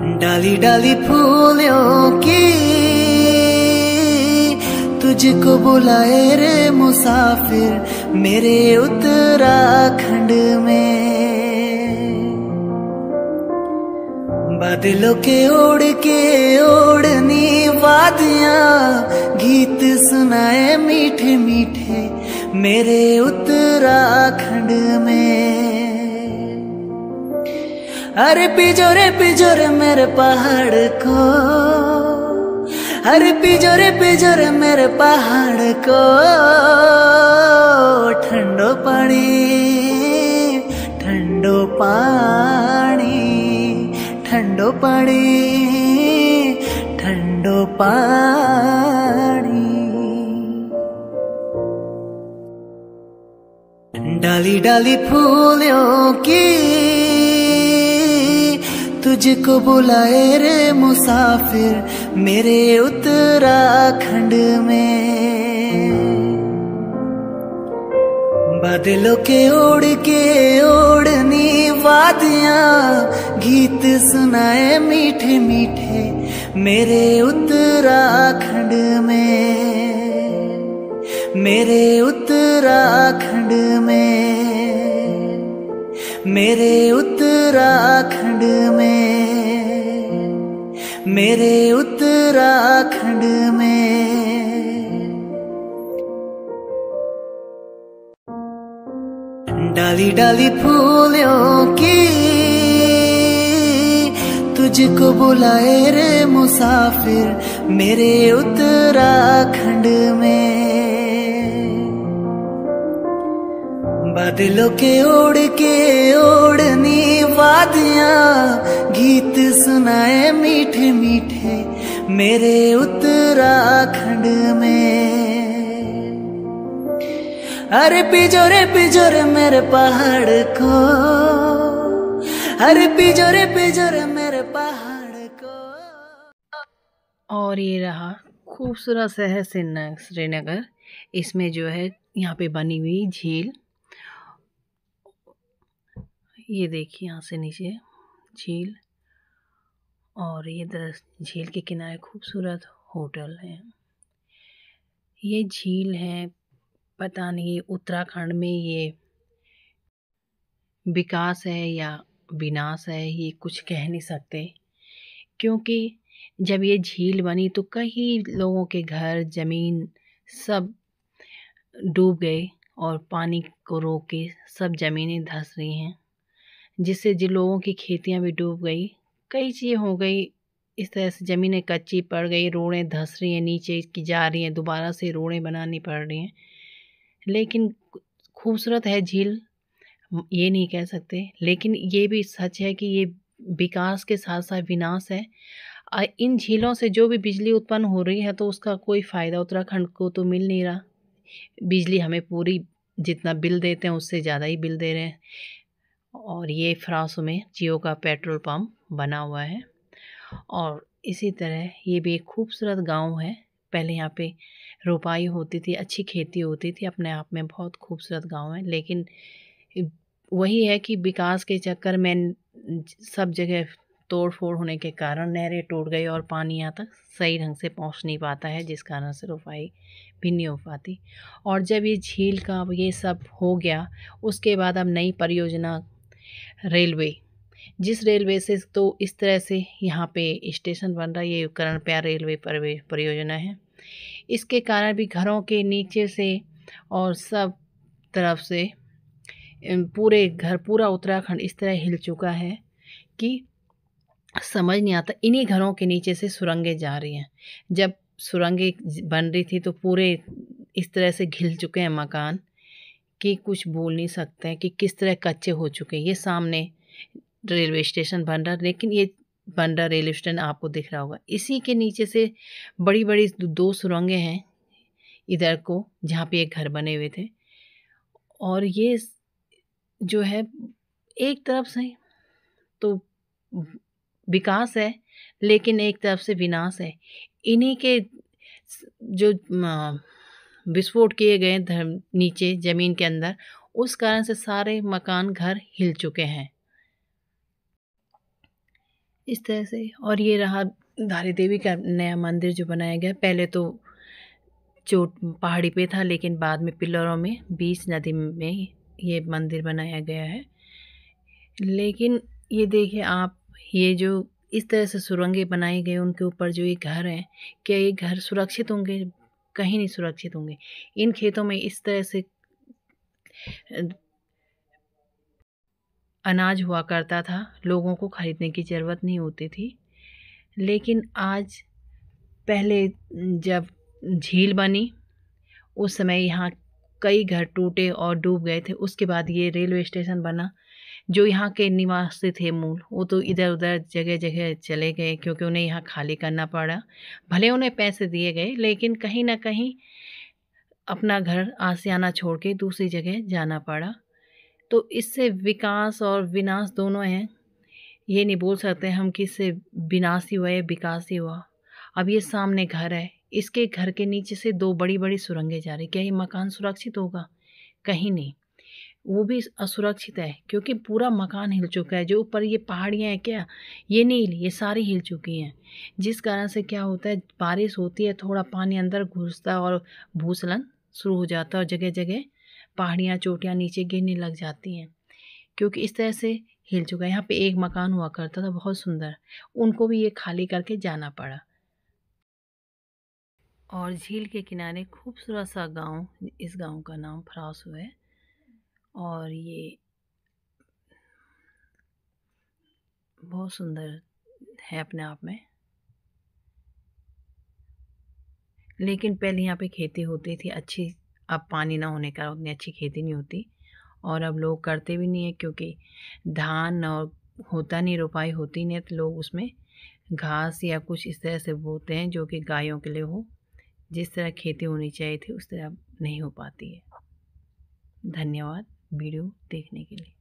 डाली डाली फूलों की तुझको बुलाए रे मुसाफिर मेरे उत्तराखंड में। बादलों के ओढ़नी वादियां गीत सुनाए मीठे मीठे मेरे उत्तराखंड में। अरे पिजोरे मेरे पहाड़ को, अरे पिजोरे मेरे पहाड़ को ठंडो पानी ठंडो पानी ठंडो पानी ठंडो पानी। डाली डाली फूलों की तुझको बुलाए रे मुसाफिर मेरे उत्तराखंड में। बादलों के ओढ़नी वादियां गीत सुनाए मीठे मीठे मेरे उत्तराखंड में, मेरे उत्तराखंड में, मेरे उत्तराखंड में, मेरे उत्तराखंड में। डाली डाली फूलों की तुझको बुलाए रे मुसाफिर मेरे उत्तराखंड में। बादलों के ओढ़नी वादियां गीत सुनाए मीठे मीठे मेरे उत्तराखंड में। अरे पिजोरे मेरे पहाड़ को, अरे पिजोरे मेरे पहाड़ को। और ये रहा खूबसूरत शहर श्रीनगर। इसमें जो है यहाँ पे बनी हुई झील, ये देखिए यहाँ से नीचे झील, और ये झील के किनारे खूबसूरत होटल है। ये झील है, पता नहीं उत्तराखंड में ये विकास है या विनाश है, ये कुछ कह नहीं सकते। क्योंकि जब ये झील बनी तो कई लोगों के घर ज़मीन सब डूब गए और पानी को रोक के सब ज़मीनें धंस रही हैं, जिससे जिन लोगों की खेतियां भी डूब गई, कई चीज़ें हो गई। इस तरह से ज़मीनें कच्ची पड़ गई, रोडें धंस रही हैं, नीचे की जा रही हैं, दोबारा से रोडें बनानी पड़ रही हैं। लेकिन खूबसूरत है झील, ये नहीं कह सकते। लेकिन ये भी सच है कि ये विकास के साथ साथ विनाश है। इन झीलों से जो भी बिजली उत्पन्न हो रही है तो उसका कोई फ़ायदा उत्तराखंड को तो मिल नहीं रहा। बिजली हमें पूरी जितना बिल देते हैं उससे ज़्यादा ही बिल दे रहे हैं। और ये फ्रांस में जियो का पेट्रोल पंप बना हुआ है। और इसी तरह ये भी एक खूबसूरत गांव है। पहले यहाँ पे रोपाई होती थी, अच्छी खेती होती थी, अपने आप में बहुत खूबसूरत गांव है। लेकिन वही है कि विकास के चक्कर में सब जगह तोड़ फोड़ होने के कारण नहरें टूट गई और पानी यहाँ तक सही ढंग से पहुँच नहीं पाता है, जिस कारण से रोपाई भी नहीं हो पाती। और जब ये झील का ये सब हो गया, उसके बाद अब नई परियोजना रेलवे, जिस रेलवे से तो इस तरह से यहाँ पे स्टेशन बन रहा है, ये कर्णप्यार रेलवे परियोजना है। इसके कारण भी घरों के नीचे से और सब तरफ से पूरे घर, पूरा उत्तराखंड इस तरह हिल चुका है कि समझ नहीं आता। इन्हीं घरों के नीचे से सुरंगें जा रही हैं। जब सुरंगें बन रही थी तो पूरे इस तरह से घिल चुके हैं मकान कि कुछ बोल नहीं सकते हैं कि किस तरह कच्चे हो चुके हैं। ये सामने रेलवे स्टेशन बन रहा, लेकिन ये बन रहा रेलवे स्टेशन आपको दिख रहा होगा। इसी के नीचे से बड़ी बड़ी 2 सुरंगें हैं इधर को, जहाँ पे एक घर बने हुए थे। और ये जो है एक तरफ से तो विकास है, लेकिन एक तरफ से विनाश है। इन्हीं के जो विस्फोट किए गए नीचे ज़मीन के अंदर, उस कारण से सारे मकान घर हिल चुके हैं। इस तरह से। और ये रहा धारी देवी का नया मंदिर जो बनाया गया। पहले तो चोट पहाड़ी पे था, लेकिन बाद में पिलरों में बीच नदी में ये मंदिर बनाया गया है। लेकिन ये देखिए आप, ये जो इस तरह से सुरंगें बनाई गई, उनके ऊपर जो ये घर हैं, क्या ये घर सुरक्षित होंगे? कहीं नहीं सुरक्षित होंगे। इन खेतों में इस तरह से अनाज हुआ करता था, लोगों को खरीदने की ज़रूरत नहीं होती थी। लेकिन आज, पहले जब झील बनी उस समय यहाँ कई घर टूटे और डूब गए थे। उसके बाद ये रेलवे स्टेशन बना। जो यहाँ के निवासी थे मूल, वो तो इधर उधर जगह जगह चले गए, क्योंकि उन्हें यहाँ खाली करना पड़ा। भले उन्हें पैसे दिए गए, लेकिन कहीं ना कहीं अपना घर आशियाना छोड़ के दूसरी जगह जाना पड़ा। तो इससे विकास और विनाश दोनों हैं। ये नहीं बोल सकते हम कि इससे विनाश ही हुआ या विकास ही हुआ। अब ये सामने घर है, इसके घर के नीचे से 2 बड़ी बड़ी सुरंगें जा रही। क्या ये मकान सुरक्षित होगा? कहीं नहीं। वो भी असुरक्षित है, क्योंकि पूरा मकान हिल चुका है। जो ऊपर ये पहाड़ियाँ हैं, क्या ये नहीं हिली, ये सारी हिल चुकी हैं। जिस कारण से क्या होता है, बारिश होती है, थोड़ा पानी अंदर घुसता है और भूस्खलन शुरू हो जाता है और जगह जगह पहाड़ियाँ चोटियाँ नीचे गिरने लग जाती हैं, क्योंकि इस तरह से हिल चुका है। यहाँ पे एक मकान हुआ करता था बहुत सुंदर, उनको भी ये खाली करके जाना पड़ा। और झील के किनारे खूबसूरत सा गांव, इस गांव का नाम फरासू है। और ये बहुत सुंदर है अपने आप में। लेकिन पहले यहाँ पे खेती होती थी अच्छी। अब पानी ना होने का उतनी अच्छी खेती नहीं होती, और अब लोग करते भी नहीं है, क्योंकि धान और होता नहीं, रोपाई होती नहीं है, तो लोग उसमें घास या कुछ इस तरह से बोते हैं जो कि गायों के लिए हो। जिस तरह खेती होनी चाहिए थी उस तरह अब नहीं हो पाती है। धन्यवाद वीडियो देखने के लिए।